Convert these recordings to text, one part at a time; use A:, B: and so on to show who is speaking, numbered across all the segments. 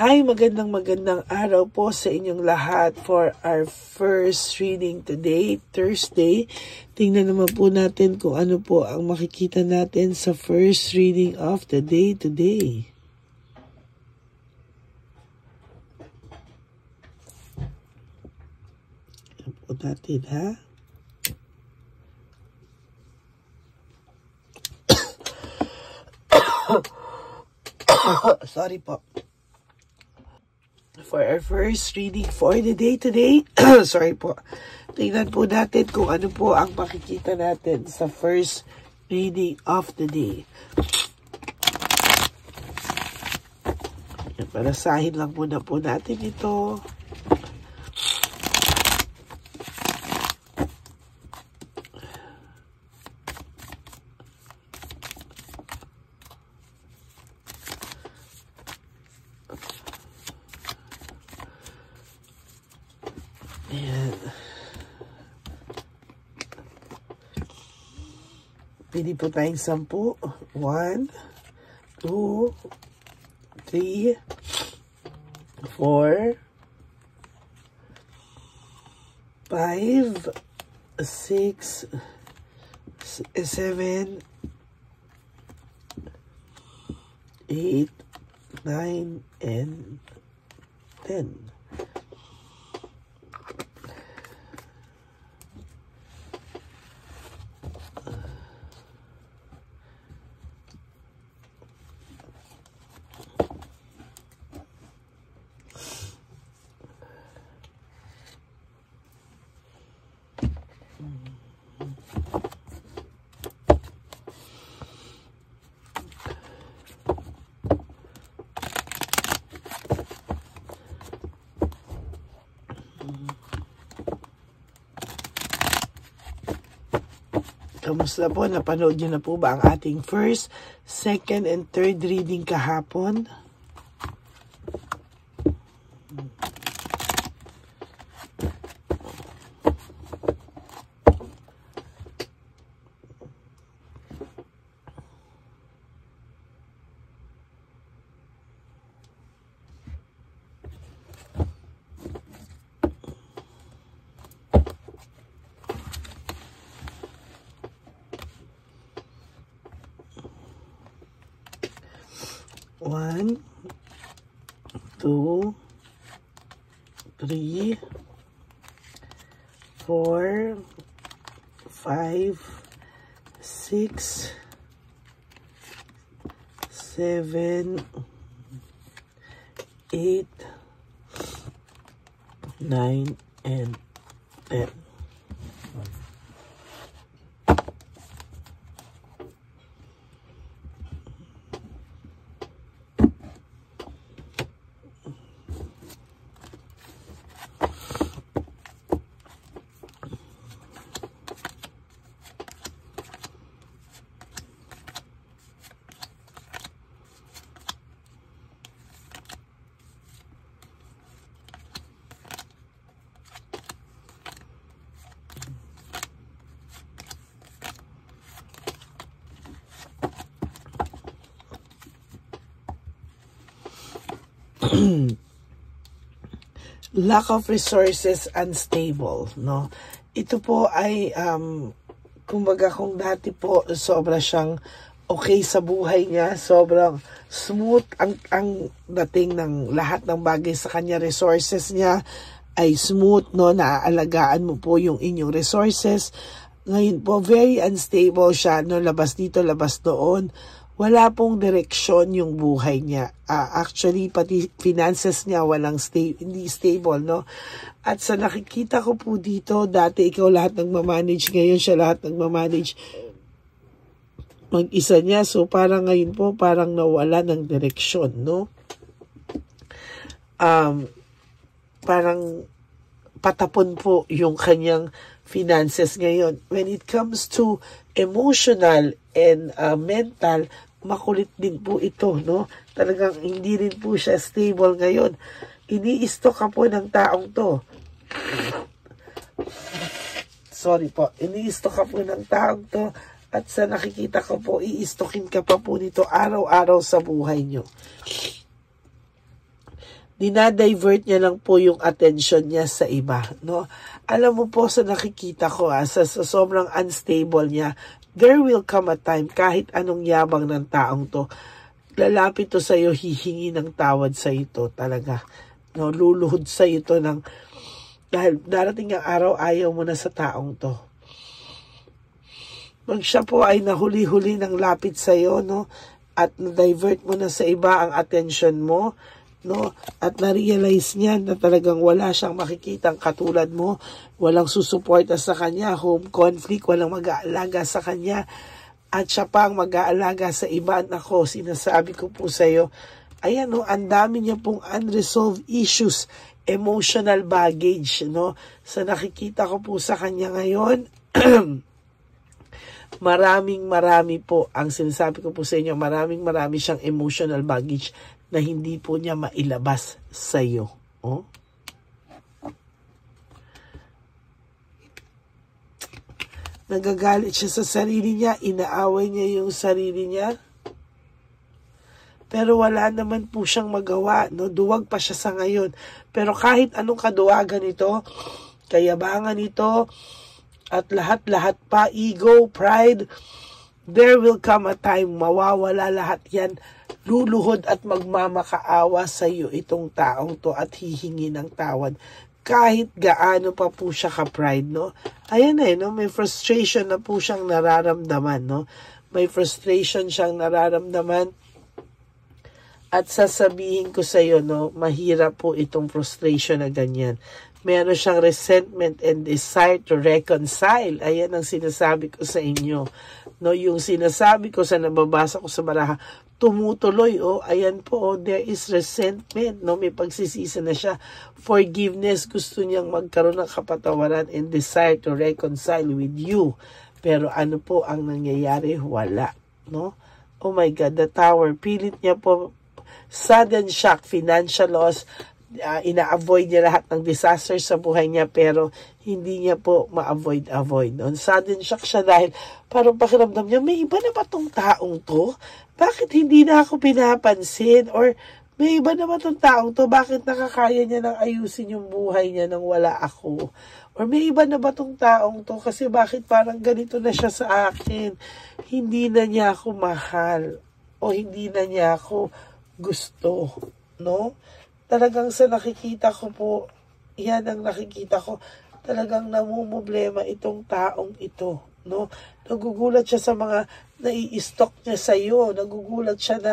A: Hi, magandang araw po sa inyong lahat for our first reading today, Thursday. Tingnan naman po natin kung ano po ang makikita natin sa first reading of the day today. Ano po natin, ha? Sorry po. For our first reading for the day today, sorry po, tingnan po natin kung ano po ang makikita natin sa first reading of the day. Palasahin lang muna po natin ito. Ayan. Pili po tayong 10. 1, 2, 3, 4, 5, 6, 7, 8, 9, and 10. Kamusta po? Napanood nyo na po ba ang ating first, second, and third reading kahapon? One, 2, 3, 4, 5, 6, 7, 8, 9, and 10. Lack of resources, unstable, no? Ito po ay kumbaga kung dati po sobra siyang okay sa buhay niya, sobrang smooth ang dating ng lahat ng bagay sa kanya, resources niya ay smooth, no? Naaalagaan mo po yung inyong resources. Ngayon po very unstable siya, no? Labas dito, labas doon. Wala pong direksyon yung buhay niya. Actually, pati finances niya hindi stable, no? At sa nakikita ko po dito, dati ikaw lahat nagmamanage, ngayon siya lahat nagmamanage mag-isa niya. So, parang ngayon po, parang nawala ng direksyon, no? Parang patapon po yung kanyang finances ngayon. When it comes to emotional and mental, makulit din po ito, no? Talagang hindi rin po siya stable ngayon. Ini-stock ka po ng taong to. Sorry po. Ini-stock ka po ng taong to at sa nakikita ko po, i-stockin ka pa po nito araw-araw sa buhay nyo. dinadivert niya lang po yung attention niya sa iba, no? Alam mo po sa nakikita ko, sa sobrang unstable niya, there will come a time, kahit anong yabang ng taong to, lalapit to sa'yo, hihingi ng tawad sa ito talaga. No, luluhod sa ito dahil darating ang araw, ayaw mo na sa taong to. Pag siya po ay nahuli-huli ng lapit sa'yo, no, at na-divert mo na sa iba ang attention mo, no, at na-realize niya na talagang wala siyang makikitang katulad mo, walang susuporta sa kanya, home conflict, walang mag-aalaga sa kanya, at siya pa ang mag-aalaga sa iba. Nako, sinasabi ko po sa iyo, ayan, no, ang dami niya pong unresolved issues, emotional baggage, no. Sa nakikita ko po sa kanya ngayon, marami po ang sinasabi ko po sa inyo, marami siyang emotional baggage na hindi po niya mailabas sa iyo. Oh? Nagagalit siya sa sarili niya, inaaway niya yung sarili niya. Pero wala naman po siyang magawa, no? Duwag pa siya sa ngayon. Pero kahit anong kaduwagan ito, kayabangan ito, at lahat-lahat pa, ego, pride, there will come a time, mawawala lahat yan, luluhod at magmamakaawa sa iyo itong taong to at hihingi ng tawad. Kahit gaano pa po siya ka-pride, no? Ayan no? May frustration na po siyang nararamdaman, no? May frustration siyang nararamdaman. At sasabihin ko sa iyo, no, mahirap po itong frustration na ganyan. Meron siyang resentment and desire to reconcile. Ayan ang sinasabi ko sa inyo. No, yung sinasabi ko sa nababasa ko sa baraha, tumutuloy, ayan po, there is resentment, no, may pagsisisa na siya. Forgiveness, gusto niyang magkaroon ng kapatawaran and desire to reconcile with you. Pero ano po ang nangyayari? Wala, no? Oh my God, the Tower, pilit niya po, sudden shock, financial loss, ina-avoid niya lahat ng disaster sa buhay niya, pero hindi niya po ma-avoid. No? Sudden shock siya dahil parang pakiramdam niya, may iba na ba tong taong to? Bakit hindi na ako pinapansin? Or may iba na ba tong taong to? Bakit nakakaya niya nang ayusin yung buhay niya nang wala ako? Or may iba na ba tong taong to? Kasi bakit parang ganito na siya sa akin? Hindi na niya ako mahal. O hindi na niya ako gusto. No? Talagang sa nakikita ko po, yan ang nakikita ko, talagang namumblema itong taong ito, no? Nagugulat siya sa mga nai-stock niya sa iyo, nagugulat siya na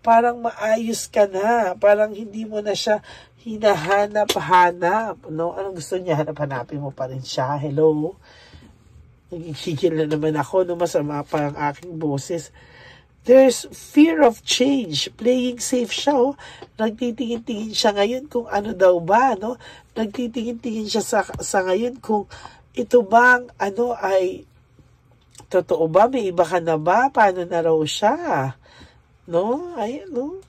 A: parang maayos ka na, parang hindi mo na siya hinahanap-hanap, no? Anong gusto niya? Hanap-hanapin mo pa rin siya. Hello? Nagigigil na naman ako, no? Masama pa ang aking boses. There's fear of change. Playing safe siya, Nagtitingin-tingin siya ngayon kung ano daw ba, no? Nagtitingin-tingin siya sa ngayon kung ito bang, ay totoo ba? May iba ka na ba? Paano na raw siya? No? Ayan, no?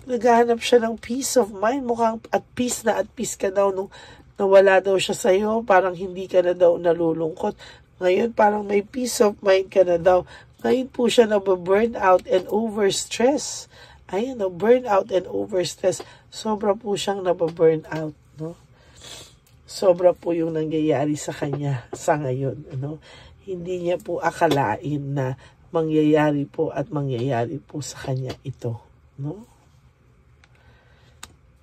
A: Naghahanap siya ng peace of mind. Mukhang at peace ka daw nung nawala daw siya sa'yo. Parang hindi ka na daw nalulungkot. Ngayon, parang may peace of mind ka na daw. Ngayon po siya nababurn out and overstress. Ayun, burn out and overstress. Sobra po siyang nababurn out, no? Sobra po yung nangyayari sa kanya sa ngayon, no? Hindi niya po akalain na mangyayari po sa kanya ito, no?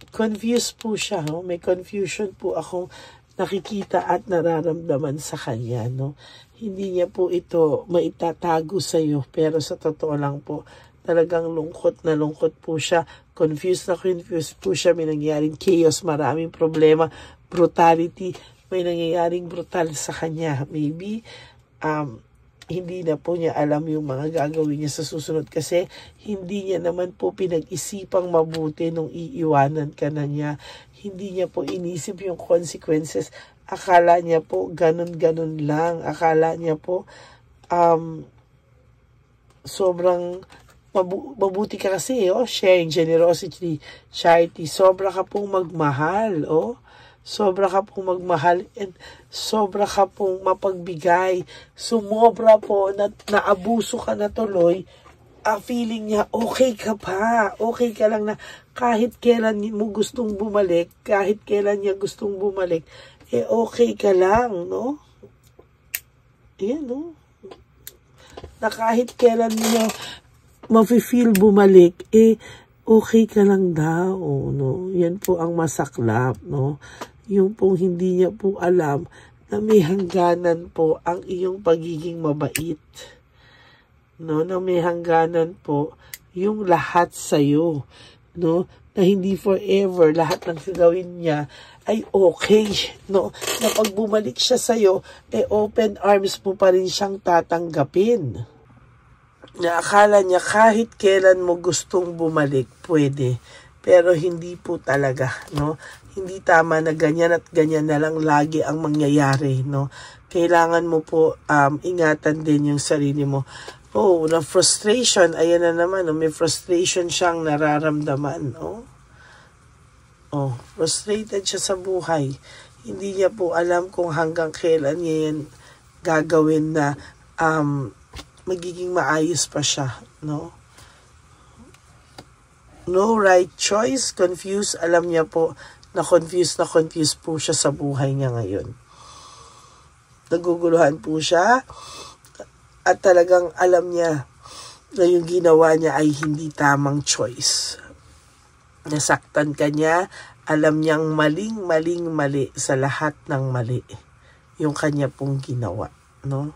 A: Confused po siya, no? May confusion po akong nakikita at nararamdaman sa kanya, no? Hindi niya po ito maitatago sa iyo, pero sa totoo lang po, talagang lungkot po siya, confused po siya, may nangyayaring chaos, maraming problema, brutality, may nangyayaring brutal sa kanya. Maybe, hindi na po niya alam yung mga gagawin niya sa susunod kasi hindi niya naman po pinag-isipang mabuti nung iiwanan ka na niya. Hindi niya po inisip yung consequences. Akala niya po ganun-ganun lang. Akala niya po sobrang mabuti ka kasi, sharing, generosity, charity. Sobra ka pong magmahal, Sobra ka pong magmahal and sobra ka pong mapagbigay. Sumobra po, naabuso ka na tuloy feeling niya, okay ka pa, okay ka lang na kahit kailan mo gustong bumalik, kahit kailan niya gustong bumalik, okay ka lang, no? Yan, no? Na kahit kailan niya mafe-feel bumalik, okay ka lang daw, no? Yan po ang masaklap, no? Yung pong hindi niya po alam na may hangganan po ang iyong pagiging mabait. No, na may hangganan po yung lahat sa'yo. No, na hindi forever lahat ng gagawin niya ay okay. No, na pag bumalik siya sa'yo, open arms mo pa rin siyang tatanggapin. Na akala niya kahit kailan mo gustong bumalik, pwede. Pero hindi po talaga, no? Hindi tama na ganyan at ganyan na lang lagi ang mangyayari, no? Kailangan mo po ingatan din yung sarili mo. Na frustration, ayan na naman, no? May frustration siyang nararamdaman, no? Frustrated siya sa buhay. Hindi niya po alam kung hanggang kailan niya yan gagawin na magiging maayos pa siya, no? No right choice, confused. Alam niya po na confused po siya sa buhay niya ngayon. Naguguluhan po siya at talagang alam niya na yung ginawa niya ay hindi tamang choice. Nasaktan ka niya, alam niyang mali sa lahat ng mali yung kanya pong ginawa, no?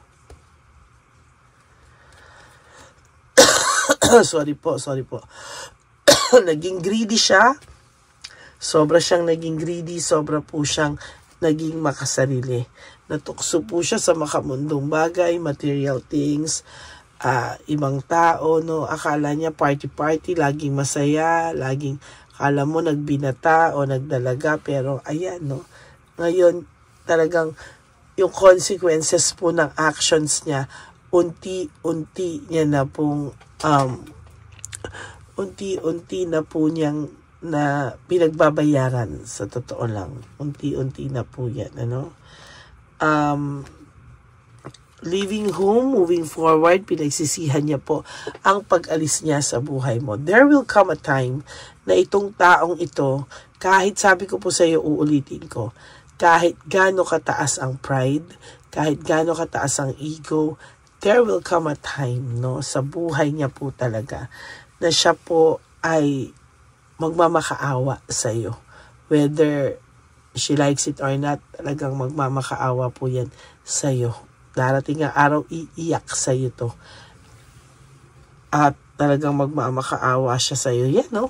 A: Sorry po. Naging greedy siya. Sobra siyang naging greedy. Sobra po siyang naging makasarili. Natukso po siya sa makamundong bagay, material things, ibang tao, no? Akala niya party, laging masaya, laging akala mo nagbinata o nagdalaga, pero ayan, no? Ngayon, talagang yung consequences po ng actions niya, unti-unti niya na pong unti-unti na po niyang na pinagbabayaran, sa totoo lang. Unti-unti na po yan, ano? Leaving home, moving forward, pinagsisihan niya po ang pag-alis niya sa buhay mo. There will come a time na itong taong ito, kahit sabi ko po sa iyo, uulitin ko, kahit gaano kataas ang pride, kahit gaano kataas ang ego, there will come a time, no, sa buhay niya po talaga, na siya po ay magmamakaawa sa iyo. Whether she likes it or not, talagang magmamakaawa po yan sa iyo. Darating ang araw, iiyak sa iyo to. At talagang magmamakaawa siya sa iyo. Yan, no?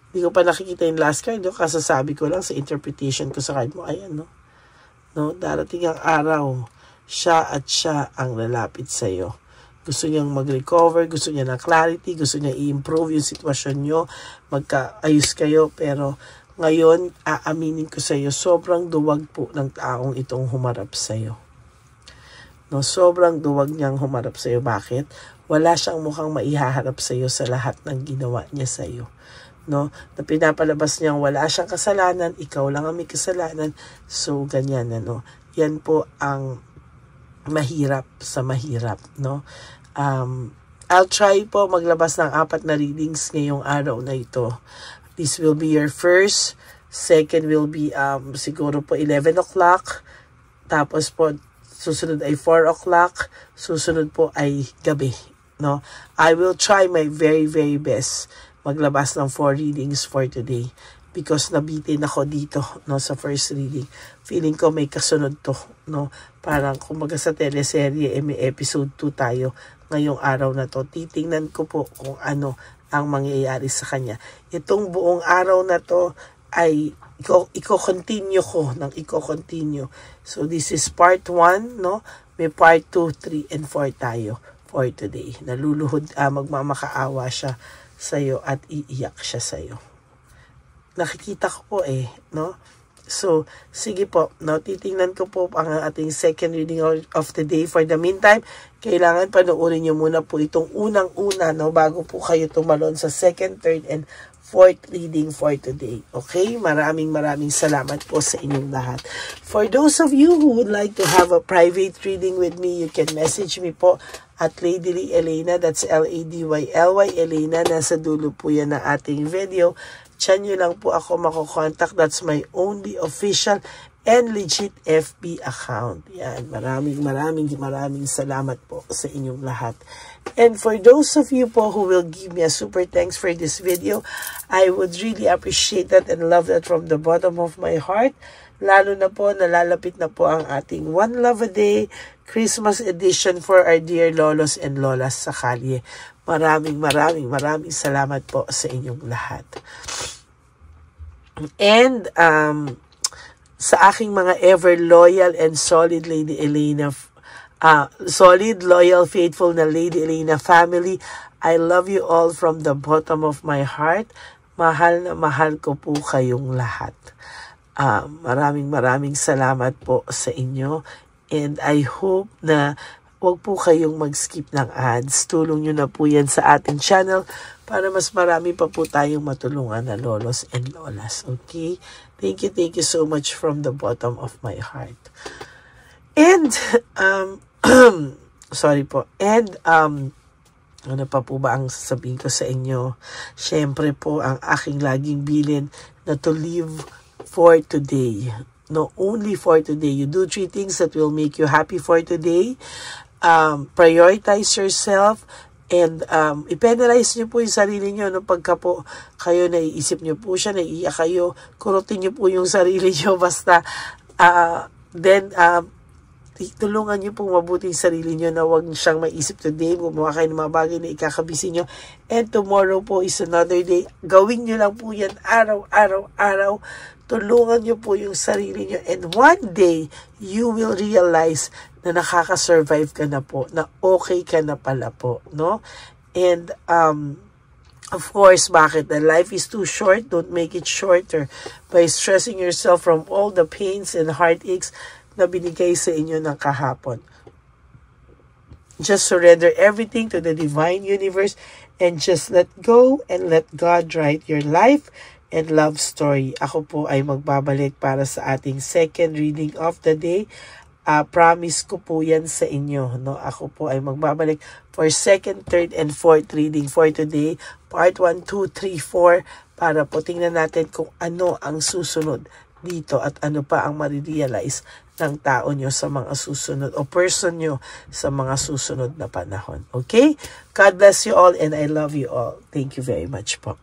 A: Hindi ko pa nakikita yung last card, no? Kasasabi ko lang sa interpretation ko sa card mo. Ayan, no? No? Darating ang araw, siya ang lalapit sa iyo. Gusto niyang mag-recover, gusto niya ng clarity, gusto niya i-improve yung sitwasyon nyo, magkaayos kayo, pero ngayon, aaminin ko sa iyo, sobrang duwag po ng taong itong humarap sa iyo. No, sobrang duwag niyang humarap sa iyo. Bakit? Wala siyang mukhang maihaharap sa iyo sa lahat ng ginawa niya sa iyo. No, na pinapalabas niyang wala siyang kasalanan, ikaw lang ang may kasalanan. So, ganyan, ano. Yan po ang mahirap sa mahirap, no? I'll try po maglabas ng 4 na readings ngayong araw na ito. This will be your first, second will be siguro po 11 o'clock, tapos po susunod ay 4 o'clock, susunod po ay gabi, no? I will try my very, very best maglabas ng 4 readings for today. Because nabitin ako dito, no, sa first reading. Feeling ko may kasunod to, no. Parang kumbaga sa teleserye, may episode 2 tayo ngayong araw na to. Titingnan ko po kung ano ang mangyayari sa kanya. Itong buong araw na to ay i-continue ko ng i-continue. So this is part 1, no. May part 2, 3, and 4 tayo for today. Naluluhod, magmamakaawa siya sa'yo at iiyak siya sa'yo. Nakikita ko po no? So, sige po, no, titingnan ko po ang ating second reading of the day. For the meantime, kailangan panoorin nyo muna po itong unang-una, no, bago po kayo tumalon sa second, third, and fourth reading for today. Okay? Maraming salamat po sa inyong lahat. For those of you who would like to have a private reading with me, you can message me po at Ladyly Elena. That's Ladyly Elena. Nasa dulo po yan ng ating video. Diyan nyo lang po ako makokontak. That's my only official and legit FB account. Yan. Maraming salamat po sa inyong lahat. And for those of you po who will give me a super thanks for this video, I would really appreciate that and love that from the bottom of my heart. Lalo na po, nalalapit na po ang ating One Love a Day Christmas edition for our dear lolos and lolas sa kalye. Maraming salamat po sa inyong lahat. And sa aking mga ever loyal and solid Lady Elena, solid, loyal, faithful na Lady Elena family, I love you all from the bottom of my heart. Mahal na mahal ko po kayong lahat. Maraming salamat po sa inyo. And I hope na wag po kayong mag-skip ng ads. Tulong nyo na po yan sa ating channel para mas marami pa po tayong matulungan na lolos and lolas. Okay? Thank you so much from the bottom of my heart. And, sorry po. And, ano pa po ba ang sasabihin ko sa inyo? Siyempre po, ang aking laging bilin na to live for today. No, only for today. You do 3 things that will make you happy for today. Prioritize yourself, and i-penalize nyo po yung sarili nyo. No? Pagka po kayo naiisip nyo po siya, naiiyak kayo, kurutin nyo po yung sarili nyo. Basta, tulungan nyo pong mabuti yung sarili nyo na huwag siyang maisip today. Gumawa kayo ng mga bagay na ikakabisi nyo. And tomorrow po is another day. Gawin nyo lang po yan araw. Tulungan nyo po yung sarili nyo. And one day, you will realize na nakaka-survive ka na po. Na okay ka na pala po. No? And, of course, bakit? The life is too short. Don't make it shorter by stressing yourself from all the pains and heartaches na binigay sa inyo ng kahapon. Just surrender everything to the divine universe and just let go and let God write your life and love story. Ako po ay magbabalik para sa ating second reading of the day. Promise ko po yan sa inyo. No? Ako po ay magbabalik for second, third, and fourth reading for today. Part 1, 2, 3, 4 para po tingnan natin kung ano ang susunod dito at ano pa ang marirealize ng tao nyo sa mga susunod o person nyo sa mga susunod na panahon. Okay? God bless you all and I love you all. Thank you very much po.